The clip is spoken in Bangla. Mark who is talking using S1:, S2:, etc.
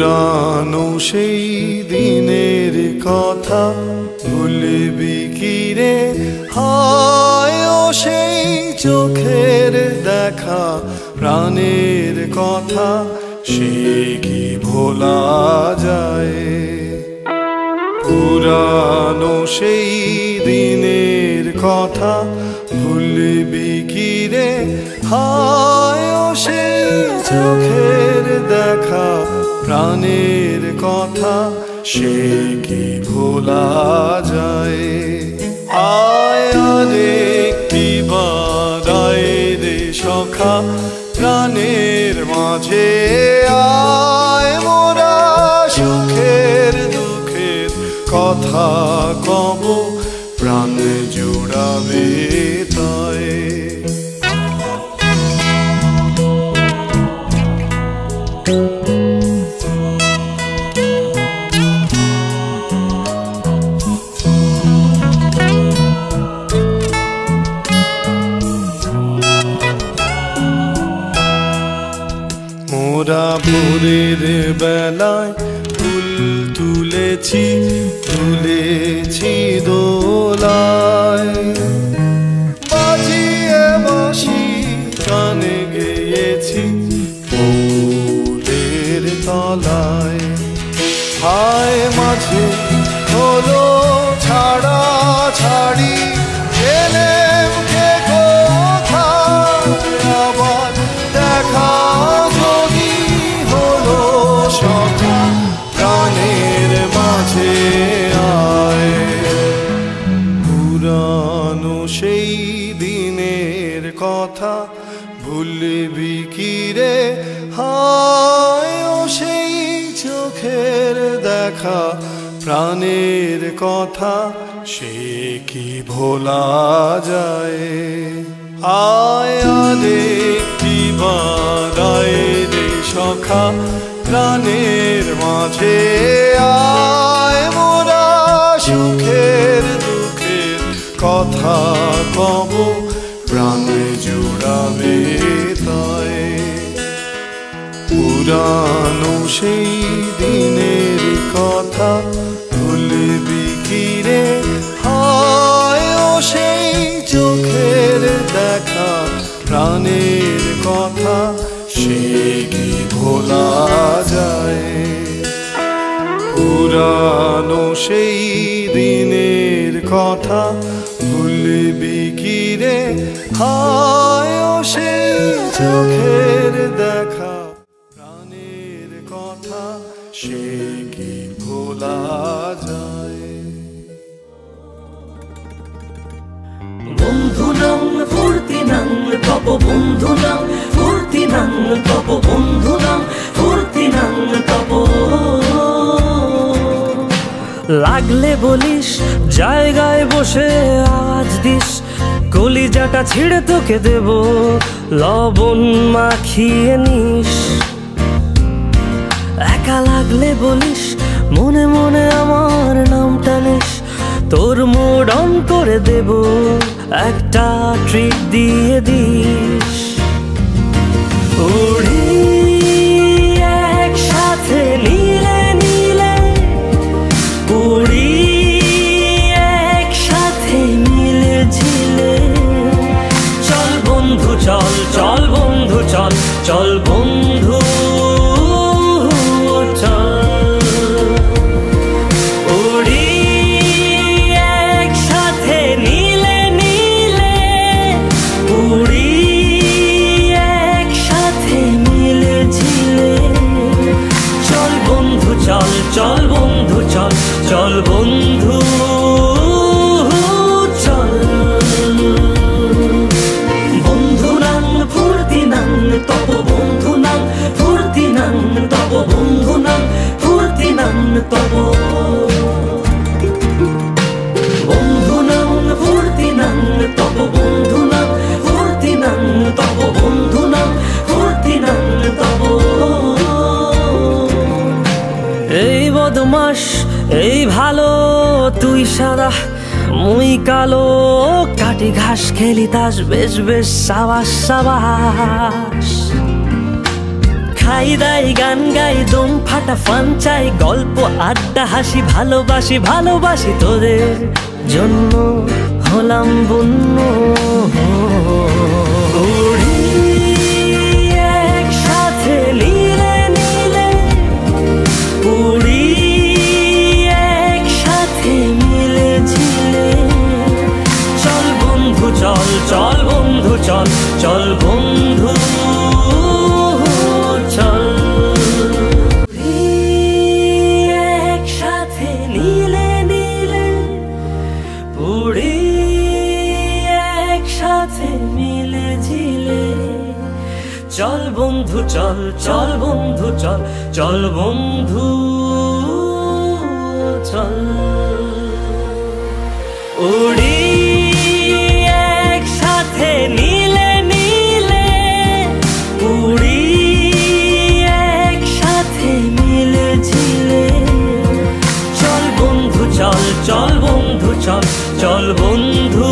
S1: পুরানো সেই দিনের কথা ভুলবি কি রে? হায় ও সেই চোখের দেখা, প্রাণের কথা সে কি ভোলা যায়? পুরানো সেই দিনের কথা ভুলবি কি রে? হায় ও সেই চোখের দেখা, প্রাণের কথা সে কি ভোলা যায়? আয় আরেকটি বার আয় রে সখা, প্রাণের মাঝে আয় মোরা সুখের দুঃখের কথা কব, প্রাণ জুড়াবে তাই। মোরা ভোরের বেলায় ফুল তুলেছি, তুলেছি দোলায়, বাজিয়ে বাঁশি গানে গেয়েছি ফুলের তলায়। হায় মাঝে হলো ছাড়া ছাড়ি, এলেম কে কোথায় আবার দেখা যদি হলো সখা, প্রাণের মাঝে আয়। পুরানো সেই দিনের কথা ভুলবি কি রে? হায় ও সেই চোখের দেখা, প্রাণের কথা সে কি ভোলা যায়? আয় আরেকটি বার আয় রে সখা, প্রাণের মাঝে আয় মোরা সুখের দুঃখের কথা কব, প্রাণ জুড়াবে তাই। পুরানো সেই দিনের কথা ভুলবি কি রে? হায় ও সেই চোখের দেখা, প্রাণের কথা সে কি ভোলা যায়? পুরানো সেই দিনের কথা ভুলবি কি রে? হায় ও সেই চোখের দেখা, প্রাণের কথা সে কি ভোলা যায়?
S2: বন্ধু নাম ফুর্তি নাম তব, বন্ধু নাম ফুর্তি নাম তব, বন্ধু নাম ফুর্তি নাম তব। লাগলে বলিস জায়গায় বসে আওয়াজ দিস, কলিজাটা ছিঁড়ে তোকে দেব লবণ মাখিয়ে নিস। একা লাগলে বলিস মনে মনে আমার নামটা নিস, তোর মুড অন করে দেব একটা ট্রিট দিয়ে দিস। উড়ি একসাথে নীলে নীলে, উড়ি একসাথে মিলে ঝিলে, চল বন্ধু চল, চল বন্ধু চল, চল বন্ধু চল। উড়ি একসাথে নীলে নীলে, উড়ি একসাথে মিলে ঝিলে, চল বন্ধু চল, চল বন্ধু চল, চল বন্ধু চল। বন্ধু নাম ফুর্তি নাম তব, বন্ধু নাম ফুর্তি নাম তব, বন্ধু নাম ফুর্তি নাম তব। বন্ধু নাম ফুর্তি নাম তব, বন্ধু নাম ফুর্তি নাম তব, বন্ধু নাম ফুর্তি নাম তব। এই বদমাস এই ভালো, তুই সাদা মুই কালো, কাটি ঘাস খেলি তাস বেশ বেশ সাবাস সাবাস। খাই দাই গান গাই দম ফাটা ফান চাই গল্প আড্ডা হাসি ভালোবাসি ভালোবাসি তোদের জন্য হলাম বন্য উড়ি একসাথে নীলে নীলে উড়ি একসাথে মিলে ঝিলে চল বন্ধু চল চল বন্ধু চল চল বন্ধু চল একসাথে নীলে নীলে উড়ি একসাথে মিলে ঝিলে চল বন্ধু চল চল বন্ধু চল চল বন্ধু চল উড়ি একসাথে নীলে নীলে উড়ি একসাথে মিলে ঝিলে চল বন্ধু চল চল বন্ধু চল চল বন্ধু